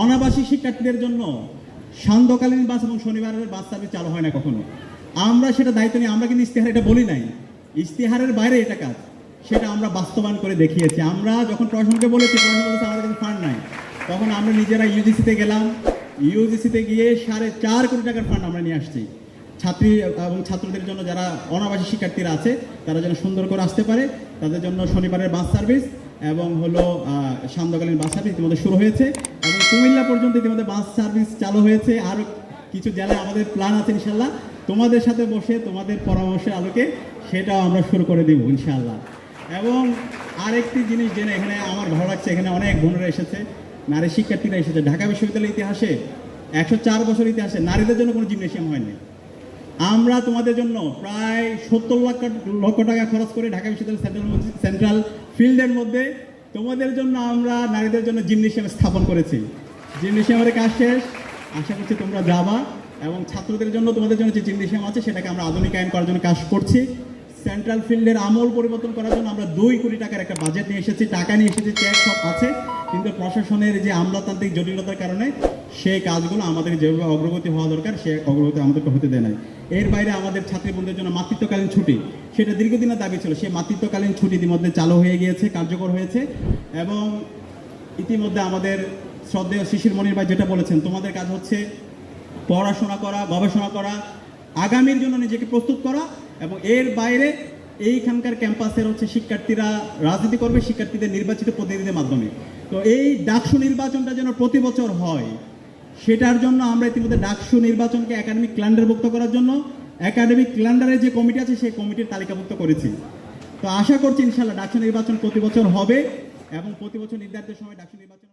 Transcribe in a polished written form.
অনাবাসিক শিক্ষার্থীদের জন্য সান্ধ্যকালীন বাস এবং শনিবারের বাস সার্ভিস চালু হয় না কখনো। আমরা সেটা দায়িত্ব নিয়ে আমরা কিন্তু ইশতেহারে এটা বলি নাই, ইশতেহারের বাইরে এটা কাজ, সেটা আমরা বাস্তবায়ন করে দেখিয়েছি। আমরা যখন প্রশাসনকে বলেছি, প্রশাসন বলেছে আমাদের কাছে ফান্ড নাই, তখন আমরা নিজেরা ইউজিসিতে গেলাম, ইউজিসিতে গিয়ে 4.5 কোটি টাকার ফান্ড আমরা নিয়ে আসছি। ছাত্রী এবং ছাত্রদের জন্য যারা অনাবাসিক শিক্ষার্থীরা আছে তারা যেন সুন্দর করে আসতে পারে, তাদের জন্য শনিবারের বাস সার্ভিস এবং হলো সান্ধ্যকালীন বাস সার্ভিস ইতিমধ্যে শুরু হয়েছে এবং কুমিল্লা পর্যন্ত ইতিমধ্যে বাস সার্ভিস চালু হয়েছে। আরও কিছু জেলায় আমাদের প্ল্যান আছে ইনশাল্লাহ, তোমাদের সাথে বসে তোমাদের পরামর্শের আলোকে সেটাও আমরা শুরু করে দিব ইনশাল্লাহ। এবং আরেকটি জিনিস জেনে এখানে আমার ভালো লাগছে, এখানে অনেক বোনেরা এসেছে, নারী শিক্ষার্থীরা এসেছে। ঢাকা বিশ্ববিদ্যালয়ের ইতিহাসে 104 বছর ইতিহাসে নারীদের জন্য কোনো জিমনেশিয়াম হয়নি। আমরা তোমাদের জন্য প্রায় 70 লক্ষ টাকা খরচ করে ঢাকা বিশ্ববিদ্যালয় সেন্ট্রাল ফিল্ডের মধ্যে তোমাদের জন্য আমরা নারীদের জন্য জিমনেশিয়াম স্থাপন করেছি। জিমনেশিয়ামের কাজ শেষ, আশা করছি তোমরা যাবা এবং ছাত্রদের জন্য তোমাদের জন্য যে জিমনেশিয়াম আছে সেটাকে আমরা আধুনিকায়ন করার জন্য কাজ করছি। সেন্ট্রাল ফিল্ডের আমল পরিবর্তন করার জন্য আমরা 2 কোটি টাকার একটা বাজেট নিয়ে এসেছি, টাকা নিয়ে এসেছি, চেক সব আছে, কিন্তু প্রশাসনের যে আমলাতান্ত্রিক জটিলতার কারণে সেই কাজগুলো আমাদের যেভাবে অগ্রগতি হওয়া দরকার সে অগ্রগতি আমাদেরকে হতে দেয় নাই। এর বাইরে আমাদের ছাত্রীবন্ধুদের জন্য মাতৃত্বকালীন ছুটি, সেটা দীর্ঘদিনের দাবি ছিল, সেই মাতৃত্বকালীন ছুটি ইতিমধ্যে চালু হয়ে গিয়েছে, কার্যকর হয়েছে। এবং ইতিমধ্যে আমাদের শ্রদ্ধেয় শিশির মনির ভাই যেটা বলেছেন, তোমাদের কাজ হচ্ছে পড়াশোনা করা, গবেষণা করা, আগামীর জন্য নিজেকে প্রস্তুত করা, এবং এর বাইরে এইখানকার ক্যাম্পাসের হচ্ছে শিক্ষার্থীরা রাজনীতি করবে শিক্ষার্থীদের নির্বাচিত প্রতিনিধিদের মাধ্যমে। তো এই ডাকসু নির্বাচনটা যেন প্রতি বছর হয়, সেটার জন্য আমরা ইতিমধ্যে ডাকসু নির্বাচনকে একাডেমিক ক্যালেন্ডারভুক্ত করার জন্য একাডেমিক ক্যালেন্ডারের যে কমিটি আছে সেই কমিটির তালিকাভুক্ত করেছি। তো আশা করছি ইনশাআল্লাহ ডাকসু নির্বাচন প্রতি বছর হবে এবং প্রতি বছর নির্ধারিত সময় ডাকসু নির্বাচন